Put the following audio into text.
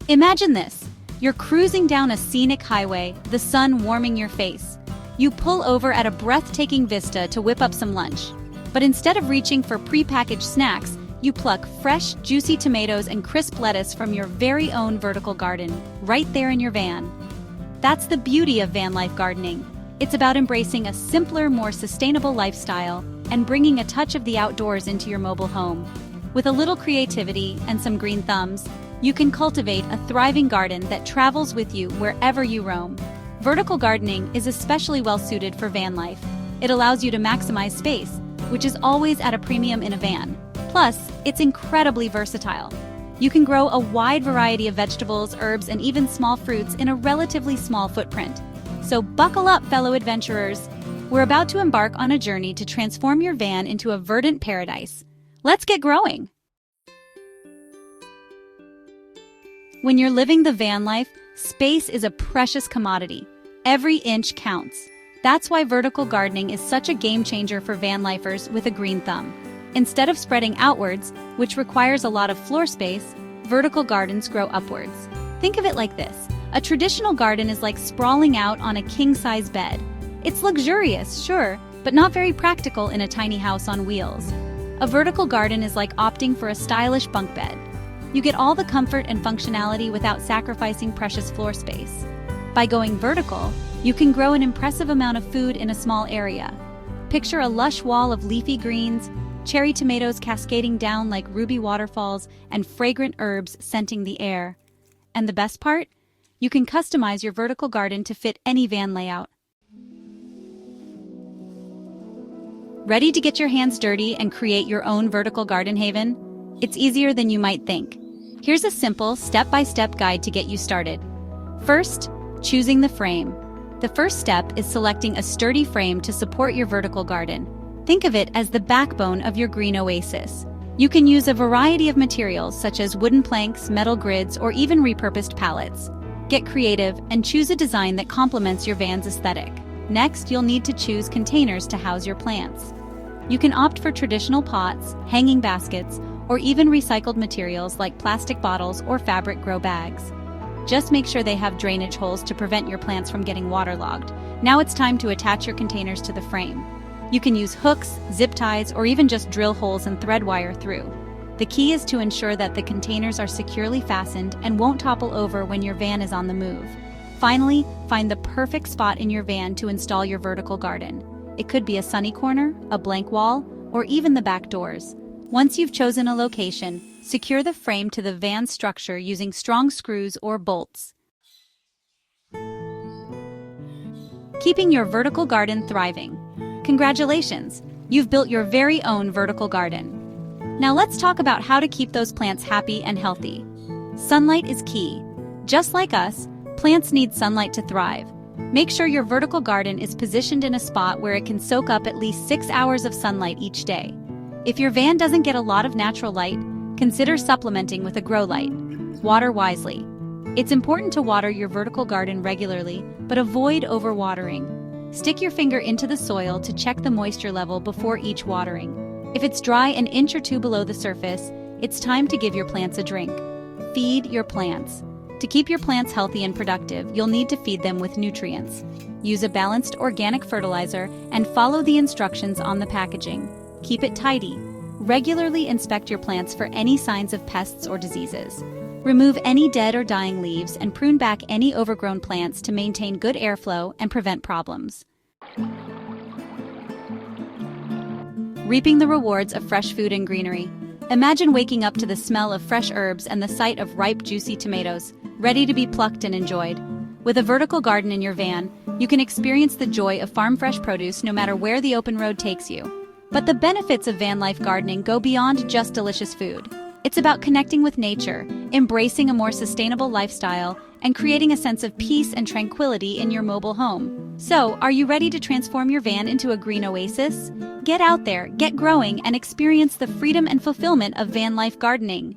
Imagine this. You're cruising down a scenic highway, the sun warming your face. You pull over at a breathtaking vista to whip up some lunch. But instead of reaching for pre-packaged snacks, you pluck fresh, juicy tomatoes and crisp lettuce from your very own vertical garden, right there in your van. That's the beauty of van life gardening. It's about embracing a simpler, more sustainable lifestyle and bringing a touch of the outdoors into your mobile home. With a little creativity and some green thumbs, you can cultivate a thriving garden that travels with you wherever you roam. Vertical gardening is especially well suited for van life. It allows you to maximize space, which is always at a premium in a van. Plus, it's incredibly versatile. You can grow a wide variety of vegetables, herbs, and even small fruits in a relatively small footprint. So buckle up, fellow adventurers. We're about to embark on a journey to transform your van into a verdant paradise. Let's get growing! When you're living the van life, space is a precious commodity. Every inch counts. That's why vertical gardening is such a game changer for van lifers with a green thumb. Instead of spreading outwards, which requires a lot of floor space, vertical gardens grow upwards. Think of it like this. A traditional garden is like sprawling out on a king-size bed. It's luxurious, sure, but not very practical in a tiny house on wheels. A vertical garden is like opting for a stylish bunk bed. You get all the comfort and functionality without sacrificing precious floor space. By going vertical, you can grow an impressive amount of food in a small area. Picture a lush wall of leafy greens, cherry tomatoes cascading down like ruby waterfalls, and fragrant herbs scenting the air. And the best part? You can customize your vertical garden to fit any van layout. Ready to get your hands dirty and create your own vertical garden haven? It's easier than you might think. Here's a simple, step-by-step guide to get you started. First, choosing the frame. The first step is selecting a sturdy frame to support your vertical garden. Think of it as the backbone of your green oasis. You can use a variety of materials such as wooden planks, metal grids, or even repurposed pallets. Get creative and choose a design that complements your van's aesthetic. Next, you'll need to choose containers to house your plants. You can opt for traditional pots, hanging baskets, or even recycled materials like plastic bottles or fabric grow bags. Just make sure they have drainage holes to prevent your plants from getting waterlogged. Now it's time to attach your containers to the frame. You can use hooks, zip ties, or even just drill holes and thread wire through. The key is to ensure that the containers are securely fastened and won't topple over when your van is on the move. Finally, find the perfect spot in your van to install your vertical garden. It could be a sunny corner, a blank wall, or even the back doors. Once you've chosen a location, secure the frame to the van structure using strong screws or bolts. Keeping your vertical garden thriving. Congratulations! You've built your very own vertical garden. Now let's talk about how to keep those plants happy and healthy. Sunlight is key. Just like us, plants need sunlight to thrive. Make sure your vertical garden is positioned in a spot where it can soak up at least 6 hours of sunlight each day. If your van doesn't get a lot of natural light, consider supplementing with a grow light. Water wisely. It's important to water your vertical garden regularly, but avoid overwatering. Stick your finger into the soil to check the moisture level before each watering. If it's dry an inch or two below the surface, it's time to give your plants a drink. Feed your plants. To keep your plants healthy and productive, you'll need to feed them with nutrients. Use a balanced organic fertilizer and follow the instructions on the packaging. Keep it tidy. Regularly inspect your plants for any signs of pests or diseases. Remove any dead or dying leaves and prune back any overgrown plants to maintain good airflow and prevent problems. Reaping the rewards of fresh food and greenery. Imagine waking up to the smell of fresh herbs and the sight of ripe, juicy tomatoes, ready to be plucked and enjoyed. With a vertical garden in your van, you can experience the joy of farm-fresh produce no matter where the open road takes you. But the benefits of van life gardening go beyond just delicious food. It's about connecting with nature, embracing a more sustainable lifestyle, and creating a sense of peace and tranquility in your mobile home. So, are you ready to transform your van into a green oasis? Get out there, get growing, and experience the freedom and fulfillment of van life gardening.